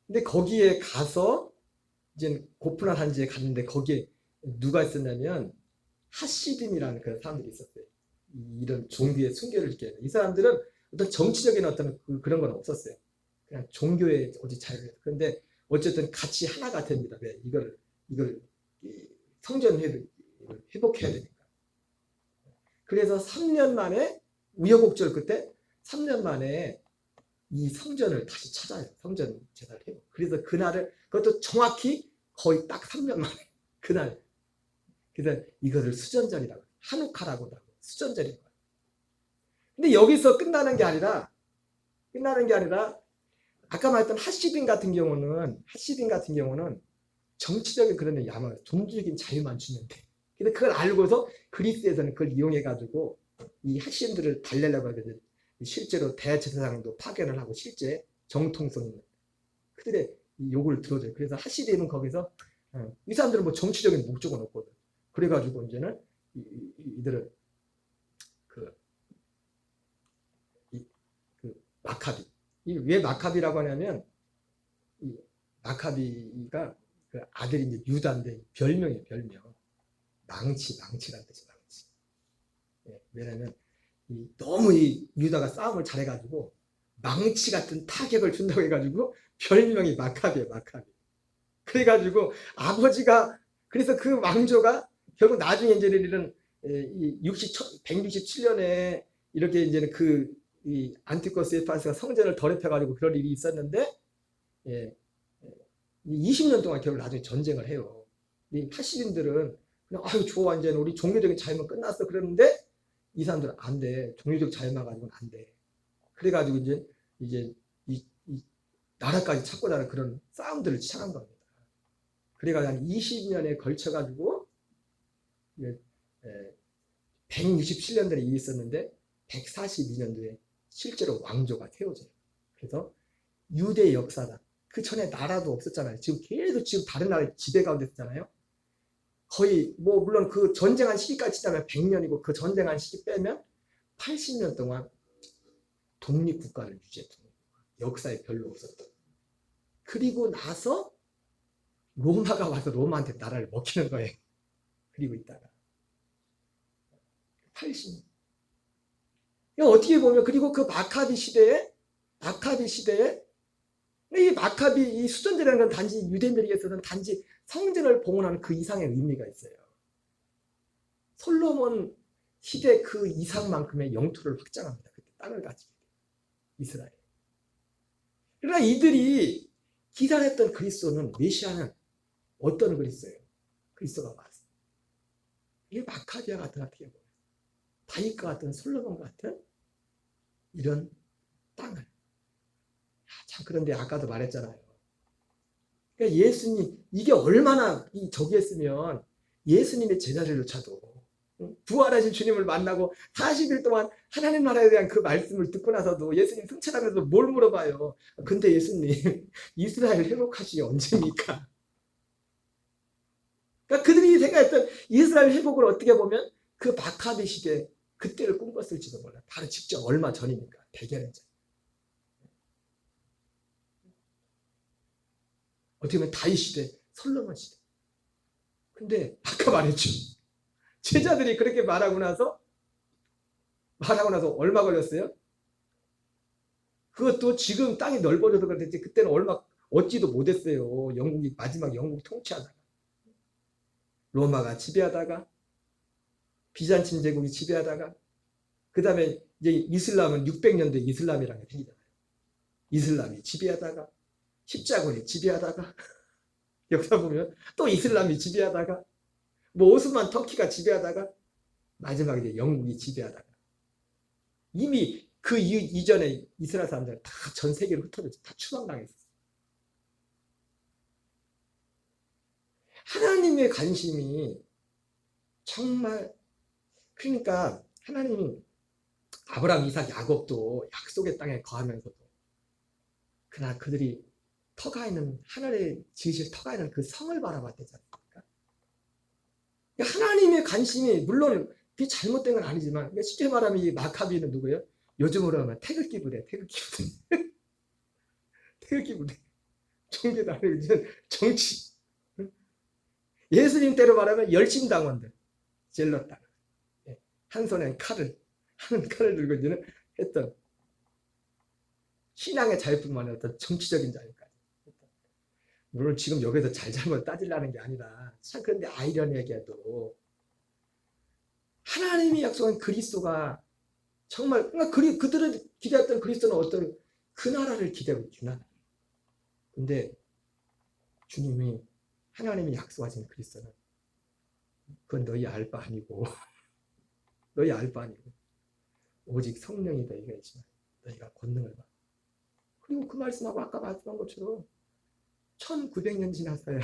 근데 거기에 가서 이제 고프나 산지에 갔는데 거기에 누가 있었냐면 하시딘이라는 그런 사람들이 있었어요. 이런 종교의 순결을 지켜야 이 사람들은 어떤 정치적인 어떤 그런 건 없었어요. 그냥 종교의 어디 자유를. 그런데 어쨌든 같이 하나가 됩니다. 왜 이걸 성전 회복해야 되니까. 그래서 3년 만에 우여곡절 끝에 3년 만에 이 성전을 다시 찾아요. 성전 제사를 해요. 그래서 그날을 그것도 정확히 거의 딱 3년 만에 그날. 그래서 이것을 수전절이라고 한우카라고도 하고 수전절인 거예요. 근데 여기서 끝나는 게 아니라 아까 말했던 하시딘 같은 경우는 정치적인 그런 야망, 종교적인 자유만 주는데. 근데 그걸 알고서 그리스에서는 그걸 이용해 가지고 이 하시딘들을 달래려고 하거든요. 실제로 대제사장도 파견을 하고 실제 정통성 있는 그들의 요구를 들어줘요. 그래서 하시딘은 거기서 이 사람들은 뭐 정치적인 목적은 없거든. 그래가지고 이제는 이들은 그 마카비. 왜 마카비라고 하냐면 이 마카비가 그 아들이 이제 유다인데 별명이에요. 별명. 망치라는 뜻이 망치. 예, 왜냐면 너무 이 유다가 싸움을 잘해가지고 망치 같은 타격을 준다고 해가지고 별명이 마카비예요. 마카비. 그래가지고 아버지가 그래서 그 왕조가 결국 나중에 이제는 이런 167년에 이렇게 이제는 이 안티코스 에피파네스가 성전을 더럽혀가지고 그런 일이 있었는데 20년 동안 결국 나중에 전쟁을 해요. 이 하시딘들은 그냥 아유 좋아 이제 우리 종교적인 자유만 끝났어 그러는데 이 사람들은 안 돼. 종교적 자유만 가지고는 안 돼. 그래가지고 이제 이 나라까지 찾고 나는 그런 싸움들을 시작한 겁니다. 그래가 한 20년에 걸쳐가지고 167년들이 있었는데 142년도에 실제로 왕조가 세워져요. 그래서 유대 역사다. 그 전에 나라도 없었잖아요. 지금 계속 지금 다른 나라에 지배 가운데 있잖아요. 거의 뭐 물론 그 전쟁한 시기까지 치자면 100년이고 그 전쟁한 시기 빼면 80년 동안 독립국가를 유지했던 역사에 별로 없었던. 그리고 나서 로마가 와서 로마한테 나라를 먹히는 거예요. 그리고 있다가 80년. 어떻게 보면 그리고 그 마카비 시대에 이 마카비 이 수전제라는 건 단지 유대인들에게서는 단지 성전을 봉헌하는 그 이상의 의미가 있어요. 솔로몬 시대 그 이상만큼의 영토를 확장합니다. 그때 땅을 가지게 돼요. 이스라엘. 그러나 이들이 기다렸던 그리스도는 메시아는 어떤 그리스도예요? 그리스도가 왔어요. 이게 마카비아 같은 어떻게 보면 다윗과 같은 솔로몬 같은 이런 땅을. 참 그런데 아까도 말했잖아요. 그러니까 예수님 이게 얼마나 저기 했으면 예수님의 제자들조차도 부활하신 주님을 만나고 40일 동안 하나님 나라에 대한 그 말씀을 듣고 나서도 예수님 승천하면서 뭘 물어봐요. 근데 예수님 이스라엘 회복하시기 언제입니까? 그러니까 그들이 생각했던 이스라엘 회복을 어떻게 보면 그 마카비 시대 그때를 꿈꿨을지도 몰라요. 바로 직접 얼마 전이니까 100여년 전. 어떻게 보면 다윗 시대, 솔로몬 시대. 근데 아까 말했죠. 제자들이 그렇게 말하고 나서 얼마 걸렸어요? 그것도 지금 땅이 넓어져서 그랬지 그때는 얼마 얻지도 못했어요. 영국이 마지막 영국 통치하다가 로마가 지배하다가 비잔틴 제국이 지배하다가 그 다음에 이제 이슬람은 600년대 이슬람이라는 게 생기잖아요. 이슬람이 지배하다가 십자군이 지배하다가 역사 보면 또 이슬람이 지배하다가 뭐 오스만 터키가 지배하다가 마지막에 이제 영국이 지배하다가 이미 그 이전에 이스라엘 사람들은 다 전 세계로 흩어졌죠. 다 추방당했어요. 하나님의 관심이 정말 그러니까 하나님이 아브라함, 이삭, 야곱도 약속의 땅에 거하면서도 그러나 그들이 터가 있는 하늘에 지으실 터가 있는 그 성을 바라봤대지 않습니까? 하나님의 관심이 물론 그게 잘못된 건 아니지만 쉽게 말하면 이 마카비는 누구예요? 요즘으로 하면 태극기 부대, 태극기 부대. 태극기 부대. 종교도 아니고 이제 정치. 예수님 때로 말하면 열심당원들. 젤렀다. 한 손에 칼을 들고 이제는 했던 신앙의 자유뿐만 아니라 어떤 정치적인 자유까지. 물론 지금 여기서 잘잘못 따지려는 게 아니라 참 그런데 아이러니하게도 하나님이 약속한 그리스도가 정말 그들은 기대했던 그리스도는 어떤 그 나라를 기대하고 있구나. 근데 주님이 하나님이 약속하신 그리스도는 그건 너희 알 바 아니고 너희 알 바 아니고 오직 성령이 너희가 있지만 너희가 권능을 받아. 그리고 그 말씀하고 아까 말씀한 것처럼 1900년 지났어요.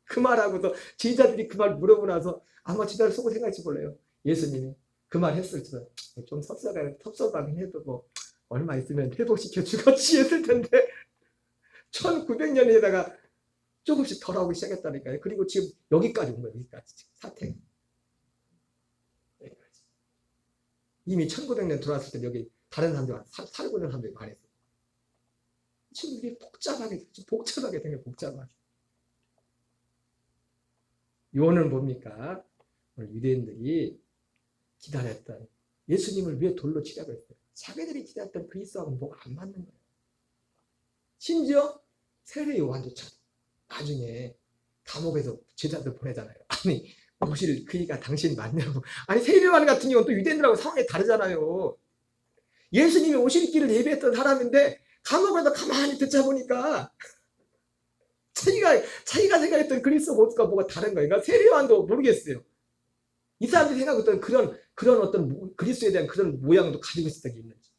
그 말하고도 제자들이 그 말 물어보고 나서 아마 제자들 속으로 생각할지 몰라요. 예수님이 그 말 했을지도 좀 섭섭하긴 해도 뭐 얼마 있으면 회복시켜 주겠지 했을 텐데 1900년에다가 조금씩 덜하고 시작했다니까요. 그리고 지금 여기까지 온 거예요. 여기까지 사태. 여기까지. 이미 1900년 들어왔을 때 여기 다른 사람들 살고 있는 사람들이 많았어요. 지금 이게 복잡하게 된 게 복잡하게. 요는 뭡니까? 오늘 유대인들이 기다렸던 예수님을 왜 돌로 치라고 했어요? 자기들이 기다렸던 그리스도하고 뭐가 안 맞는 거예요. 심지어 세례 요한조차도 나중에 감옥에서 제자들 보내잖아요. 아니 오실 그이가 당신 맞냐고. 아니 세례 요한 같은 경우는 또 유대인들하고 상황이 다르잖아요. 예수님이 오실 길을 예비했던 사람인데 감옥에서 가만히 듣자 보니까 자기가 생각했던 그리스도 모습과 뭐가 다른 거예요. 그러니까 세례 요한도 모르겠어요. 이 사람들이 생각했던 그런 어떤 그리스도에 대한 그런 모양도 가지고 있었던 게 있는지.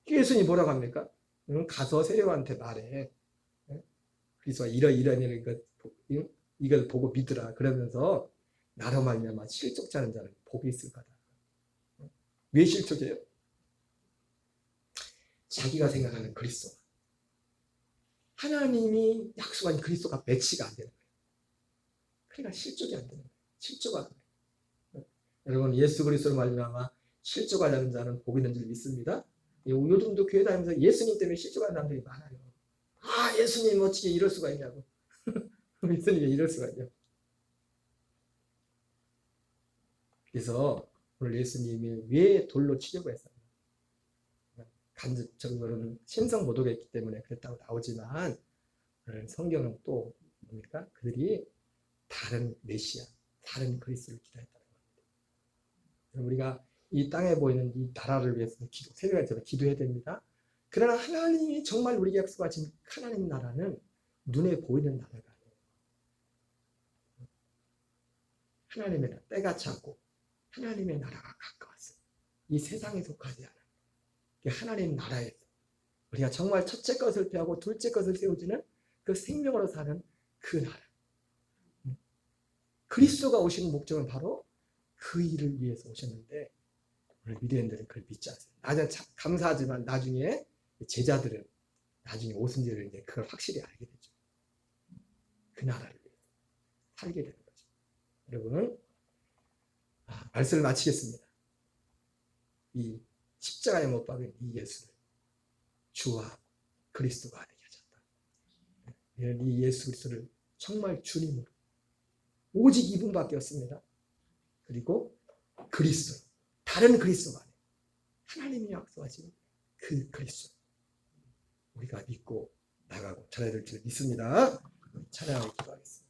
예수님이 뭐라고 합니까? 가서 세례 요한한테 말해. 그리스도가 이러이러한 이걸 보고 믿으라. 그러면서 나로 말미암아 실족지 않은 자는 복이 있을 거다. 왜 실족해요? 자기가 생각하는 그리스도, 하나님이 약속한 그리스도가 매치가 안 되는 거예요. 그러니까 실족이 안 되는 거예요. 실족하는 거예요. 여러분, 예수 그리스도로 말미암아 실족하려는 자는 복이 있는 줄 믿습니다. 요즘도 교회 다니면서 예수님 때문에 실족하는 사람들이 많아요. 아, 예수님 어떻게 이럴 수가 있냐고. 예수님이 이럴 수가 있냐고. 그래서 오늘 예수님이 왜 돌로 치려고 했어요? 간접적으로는 신성 모독에 있기 때문에 그랬다고 나오지만 성경은 또 뭡니까? 그들이 다른 메시아, 다른 그리스도를 기다렸다는 겁니다. 우리가 이 땅에 보이는 이 나라를 위해서 새벽에 기도해야 됩니다. 그러나 하나님이 정말 우리에게 약속하신 하나님 나라는 눈에 보이는 나라가 아니에요. 하나님의 나라, 때가 차고 하나님의 나라가 가까웠어요. 이 세상에 속하지 않아요. 하나님 나라에서 우리가 정말 첫째 것을 피하고 둘째 것을 세우지는 그 생명으로 사는 그 나라. 그리스도가 오시는 목적은 바로 그 일을 위해서 오셨는데 오늘 유대인들은 그걸 믿지 않습니다. 나는 참 감사하지만 나중에 제자들은 나중에 오순절에 이제 그걸 확실히 알게 되죠. 그 나라를 위해서 살게 되는 거죠. 여러분, 말씀을 마치겠습니다. 이 십자가에 못 박은 이 예수를 주와 그리스도가 되게 하셨다. 이 예수 그리스도를 정말 주님으로 오직 이분밖에 없습니다. 그리고 그리스도, 다른 그리스도가 아니에요. 하나님이 약속하신 그 그리스도 우리가 믿고 나가고 전해야 될 줄 믿습니다. 찬양하고 기도하겠습니다.